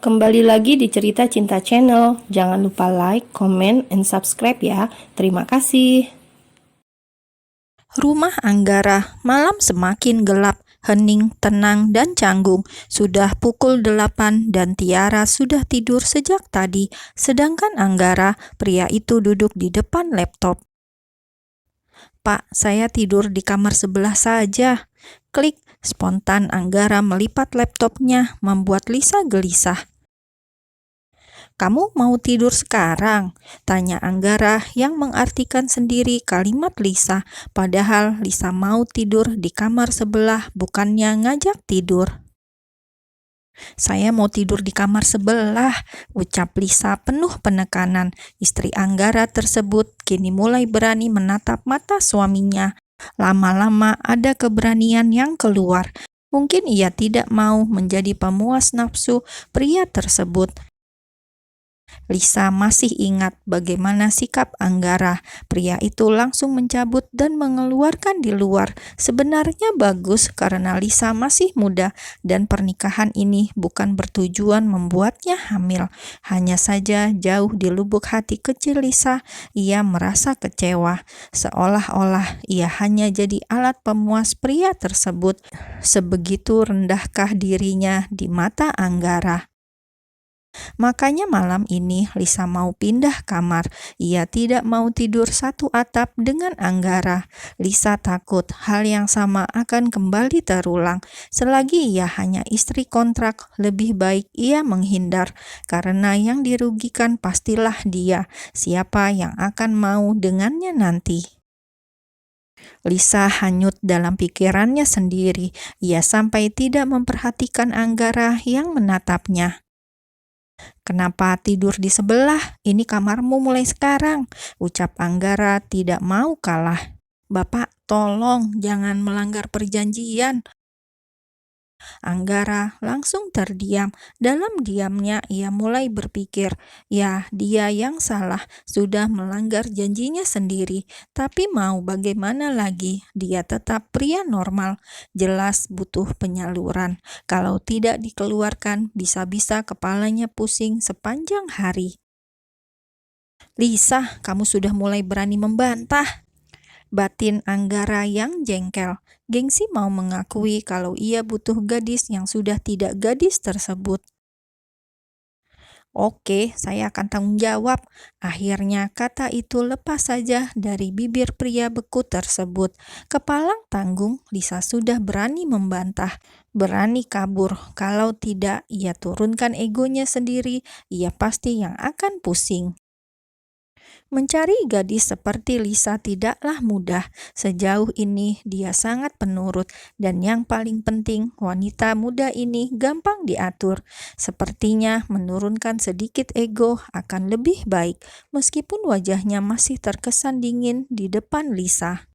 Kembali lagi di Cerita Cinta Channel. Jangan lupa like, comment, and subscribe ya. Terima kasih. Rumah Anggara malam semakin gelap, hening, tenang, dan canggung. Sudah pukul 8 dan Tiara sudah tidur sejak tadi, sedangkan Anggara, pria itu duduk di depan laptop. "Pak, saya tidur di kamar sebelah saja." Klik, spontan Anggara melipat laptopnya, membuat Lisa gelisah. "Kamu mau tidur sekarang?" tanya Anggara yang mengartikan sendiri kalimat Lisa, padahal Lisa mau tidur di kamar sebelah, bukannya ngajak tidur. "Saya mau tidur di kamar sebelah," ucap Lisa penuh penekanan. Istri Anggara tersebut kini mulai berani menatap mata suaminya. Lama-lama ada keberanian yang keluar. Mungkin ia tidak mau menjadi pemuas nafsu pria tersebut. Lisa masih ingat bagaimana sikap Anggara. Pria itu langsung mencabut dan mengeluarkan di luar. Sebenarnya bagus karena Lisa masih muda dan pernikahan ini bukan bertujuan membuatnya hamil. Hanya saja jauh di lubuk hati kecil Lisa, ia merasa kecewa. Seolah-olah ia hanya jadi alat pemuas pria tersebut. Sebegitu rendahkah dirinya di mata Anggara. Makanya malam ini Lisa mau pindah kamar. Ia tidak mau tidur satu atap dengan Anggara. Lisa takut hal yang sama akan kembali terulang. Selagi ia hanya istri kontrak, lebih baik ia menghindar. Karena yang dirugikan pastilah dia. Siapa yang akan mau dengannya nanti? Lisa hanyut dalam pikirannya sendiri. Ia sampai tidak memperhatikan Anggara yang menatapnya. "Kenapa tidur di sebelah? Ini kamarmu mulai sekarang," ucap Anggara tidak mau kalah. "Bapak, tolong jangan melanggar perjanjian." Anggara langsung terdiam. Dalam diamnya ia mulai berpikir, ya dia yang salah, sudah melanggar janjinya sendiri. Tapi mau bagaimana lagi, dia tetap pria normal, jelas butuh penyaluran. Kalau tidak dikeluarkan, bisa-bisa kepalanya pusing sepanjang hari. "Lisa, kamu sudah mulai berani membantah," batin Anggara yang jengkel. Gengsi mau mengakui kalau ia butuh gadis yang sudah tidak gadis tersebut. "Oke, saya akan tanggung jawab." Akhirnya kata itu lepas saja dari bibir pria beku tersebut. Kepalang tanggung, Lisa sudah berani membantah, berani kabur. Kalau tidak, ia turunkan egonya sendiri, ia pasti yang akan pusing. Mencari gadis seperti Lisa tidaklah mudah. Sejauh ini dia sangat penurut dan yang paling penting wanita muda ini gampang diatur. Sepertinya menurunkan sedikit ego akan lebih baik meskipun wajahnya masih terkesan dingin di depan Lisa.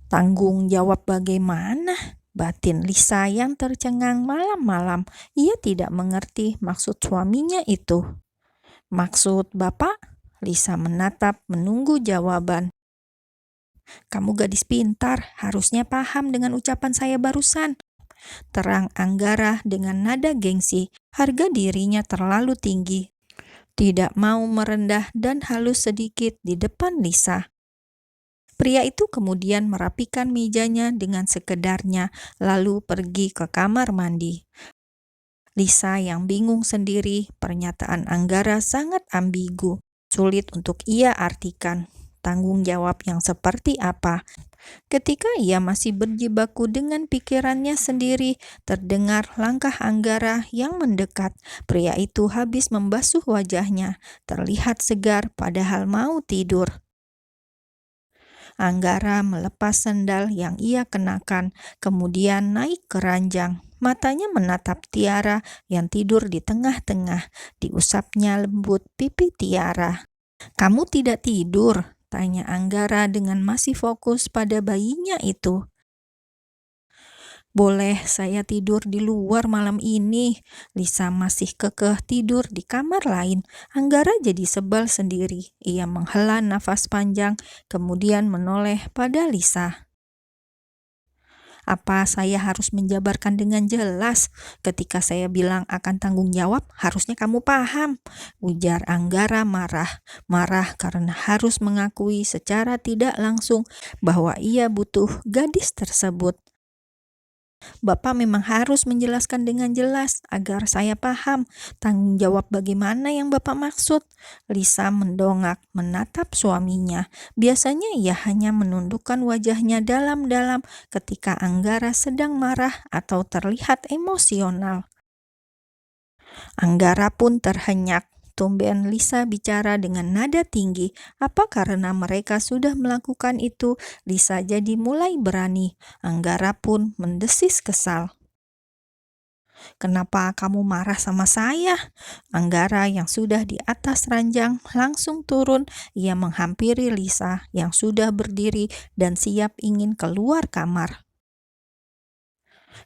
Tanggung jawab bagaimana? Batin Lisa yang tercengang malam-malam. Ia tidak mengerti maksud suaminya itu. "Maksud Bapak?" Lisa menatap menunggu jawaban. "Kamu gadis pintar, harusnya paham dengan ucapan saya barusan," terang Anggara dengan nada gengsi. Harga dirinya terlalu tinggi, tidak mau merendah dan halus sedikit di depan Lisa. Pria itu kemudian merapikan mejanya dengan sekedarnya, lalu pergi ke kamar mandi. Lisa yang bingung sendiri, pernyataan Anggara sangat ambigu. Sulit untuk ia artikan. Tanggung jawab yang seperti apa? Ketika ia masih berjibaku dengan pikirannya sendiri, terdengar langkah Anggara yang mendekat. Pria itu habis membasuh wajahnya, terlihat segar padahal mau tidur. Anggara melepas sendal yang ia kenakan, kemudian naik ke ranjang. Matanya menatap Tiara yang tidur di tengah-tengah. Diusapnya lembut pipi Tiara. "Kamu tidak tidur?" tanya Anggara dengan masih fokus pada bayinya itu. "Boleh saya tidur di luar malam ini?" Lisa masih kekeh tidur di kamar lain. Anggara jadi sebal sendiri. Ia menghela nafas panjang, kemudian menoleh pada Lisa. Apa saya harus menjabarkan dengan jelas? Ketika saya bilang akan tanggung jawab, harusnya kamu paham, ujar Anggara marah. Marah karena harus mengakui secara tidak langsung bahwa ia butuh gadis tersebut. Bapak memang harus menjelaskan dengan jelas agar saya paham tanggung jawab bagaimana yang Bapak maksud. Lisa mendongak menatap suaminya. Biasanya ia hanya menundukkan wajahnya dalam-dalam ketika Anggara sedang marah atau terlihat emosional. Anggara pun terhenyak. Tumben Lisa bicara dengan nada tinggi. Apa karena mereka sudah melakukan itu, Lisa jadi mulai berani. Anggara pun mendesis kesal. Kenapa kamu marah sama saya? Anggara yang sudah di atas ranjang langsung turun. Ia menghampiri Lisa yang sudah berdiri dan siap ingin keluar kamar.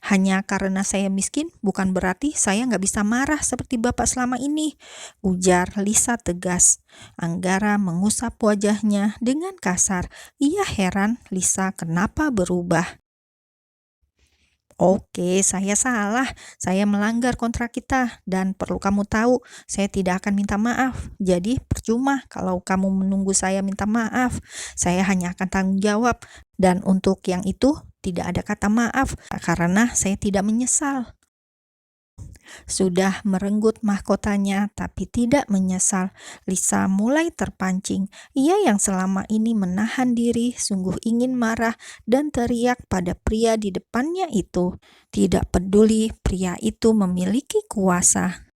Hanya karena saya miskin bukan berarti saya nggak bisa marah seperti Bapak selama ini, ujar Lisa tegas. Anggara mengusap wajahnya dengan kasar. Ia heran Lisa kenapa berubah. Oke, saya salah. Saya melanggar kontrak kita dan perlu kamu tahu, saya tidak akan minta maaf. Jadi percuma kalau kamu menunggu saya minta maaf. Saya hanya akan tanggung jawab dan untuk yang itu tidak ada kata maaf karena saya tidak menyesal. Sudah merenggut mahkotanya tapi tidak menyesal. Lisa mulai terpancing. Ia yang selama ini menahan diri sungguh ingin marah dan teriak pada pria di depannya itu. Tidak peduli pria itu memiliki kuasa.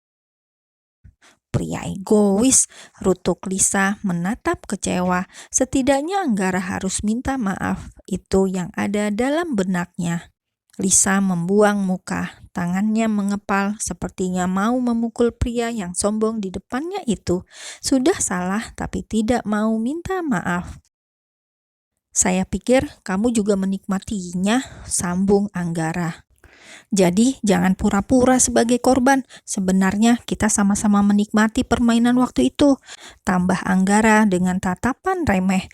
Pria egois, rutuk Lisa menatap kecewa. Setidaknya Anggara harus minta maaf. Itu yang ada dalam benaknya. Lisa membuang muka, tangannya mengepal sepertinya mau memukul pria yang sombong di depannya itu. Sudah salah tapi tidak mau minta maaf. Saya pikir kamu juga menikmatinya, sambung Anggara. Jadi jangan pura-pura sebagai korban. Sebenarnya kita sama-sama menikmati permainan waktu itu. Tambah Anggara dengan tatapan remeh.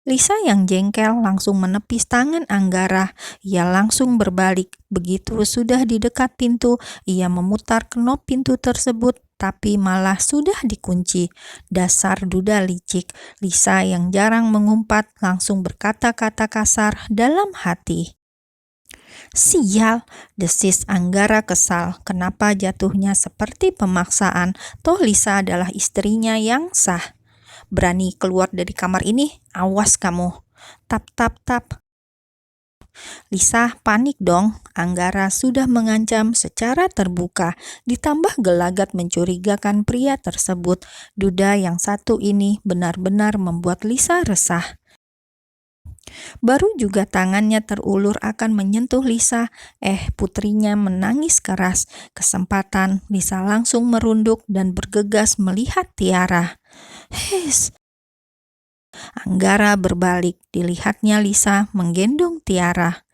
Lisa yang jengkel langsung menepis tangan Anggara. Ia langsung berbalik. Begitu sudah di dekat pintu, ia memutar knop pintu tersebut, tapi malah sudah dikunci. Dasar duda licik. Lisa yang jarang mengumpat langsung berkata-kata kasar dalam hati. Sial, desis Anggara kesal. Kenapa jatuhnya seperti pemaksaan? Toh Lisa adalah istrinya yang sah. Berani keluar dari kamar ini? Awas kamu. Tap, tap, tap. Lisa panik dong. Anggara sudah mengancam secara terbuka. Ditambah gelagat mencurigakan pria tersebut. Duda yang satu ini benar-benar membuat Lisa resah. Baru juga tangannya terulur akan menyentuh Lisa, putrinya menangis keras. Kesempatan, Lisa langsung merunduk dan bergegas melihat Tiara. Hes! Anggara berbalik, dilihatnya Lisa menggendong Tiara.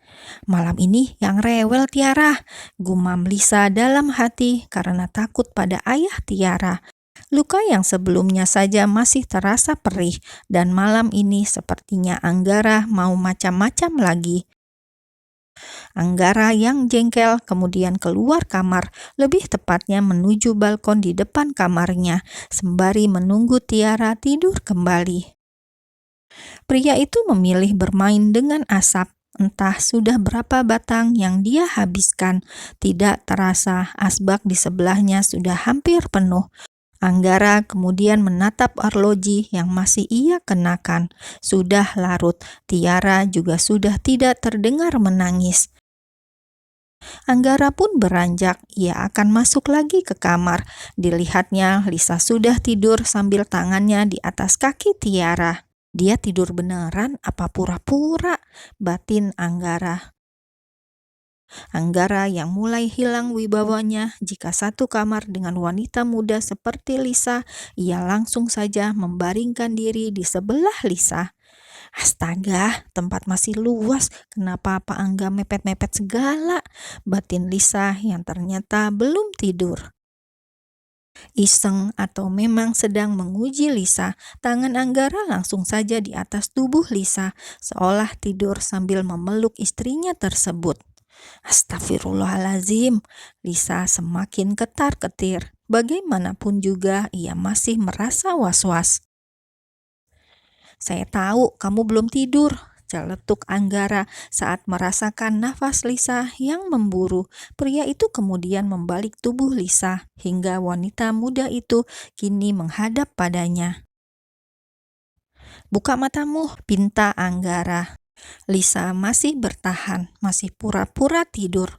Malam ini yang rewel Tiara, gumam Lisa dalam hati karena takut pada ayah Tiara. Luka yang sebelumnya saja masih terasa perih dan malam ini sepertinya Anggara mau macam-macam lagi. Anggara yang jengkel kemudian keluar kamar, lebih tepatnya menuju balkon di depan kamarnya, sembari menunggu Tiara tidur kembali. Pria itu memilih bermain dengan asap. Entah sudah berapa batang yang dia habiskan. Tidak terasa asbak di sebelahnya sudah hampir penuh. Anggara kemudian menatap arloji yang masih ia kenakan. Sudah larut, Tiara juga sudah tidak terdengar menangis. Anggara pun beranjak, ia akan masuk lagi ke kamar. Dilihatnya Lisa sudah tidur sambil tangannya di atas kaki Tiara. Dia tidur beneran apa pura-pura? Batin Anggara. Anggara yang mulai hilang wibawanya jika satu kamar dengan wanita muda seperti Lisa, ia langsung saja membaringkan diri di sebelah Lisa. Astaga, tempat masih luas, kenapa Pak Angga mepet-mepet segala? Batin Lisa yang ternyata belum tidur. Iseng atau memang sedang menguji Lisa, tangan Anggara langsung saja di atas tubuh Lisa, seolah tidur sambil memeluk istrinya tersebut. Astagfirullahalazim, Lisa semakin ketar-ketir. Bagaimanapun juga ia masih merasa was-was. Saya tahu kamu belum tidur, celetuk Anggara saat merasakan nafas Lisa yang memburu. Pria itu kemudian membalik tubuh Lisa hingga wanita muda itu kini menghadap padanya. Buka matamu, pinta Anggara. Lisa masih bertahan, masih pura-pura tidur.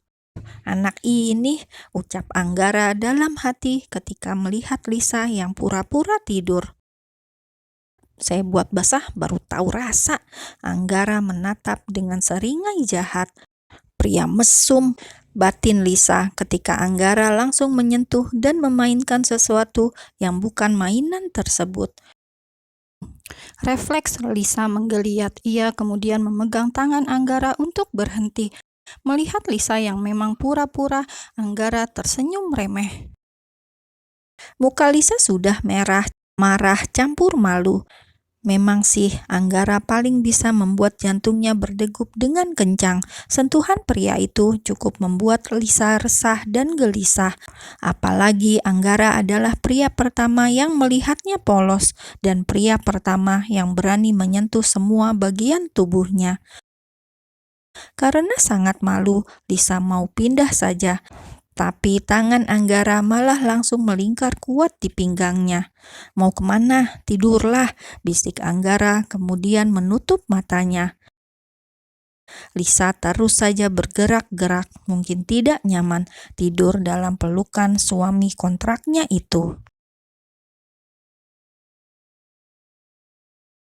Anak ini, ucap Anggara dalam hati ketika melihat Lisa yang pura-pura tidur. Saya buat basah baru tahu rasa. Anggara menatap dengan seringai jahat. Pria mesum, batin Lisa ketika Anggara langsung menyentuh dan memainkan sesuatu yang bukan mainan tersebut. Refleks Lisa menggeliat. Ia kemudian memegang tangan Anggara untuk berhenti. Melihat Lisa yang memang pura-pura, Anggara tersenyum remeh. Muka Lisa sudah merah, marah campur malu. Memang sih, Anggara paling bisa membuat jantungnya berdegup dengan kencang. Sentuhan pria itu cukup membuat Lisa resah dan gelisah. Apalagi Anggara adalah pria pertama yang melihatnya polos dan pria pertama yang berani menyentuh semua bagian tubuhnya. Karena sangat malu, Lisa mau pindah saja. Tapi tangan Anggara malah langsung melingkar kuat di pinggangnya. Mau kemana? Tidurlah, bisik Anggara kemudian menutup matanya. Lisa terus saja bergerak-gerak, mungkin tidak nyaman tidur dalam pelukan suami kontraknya itu.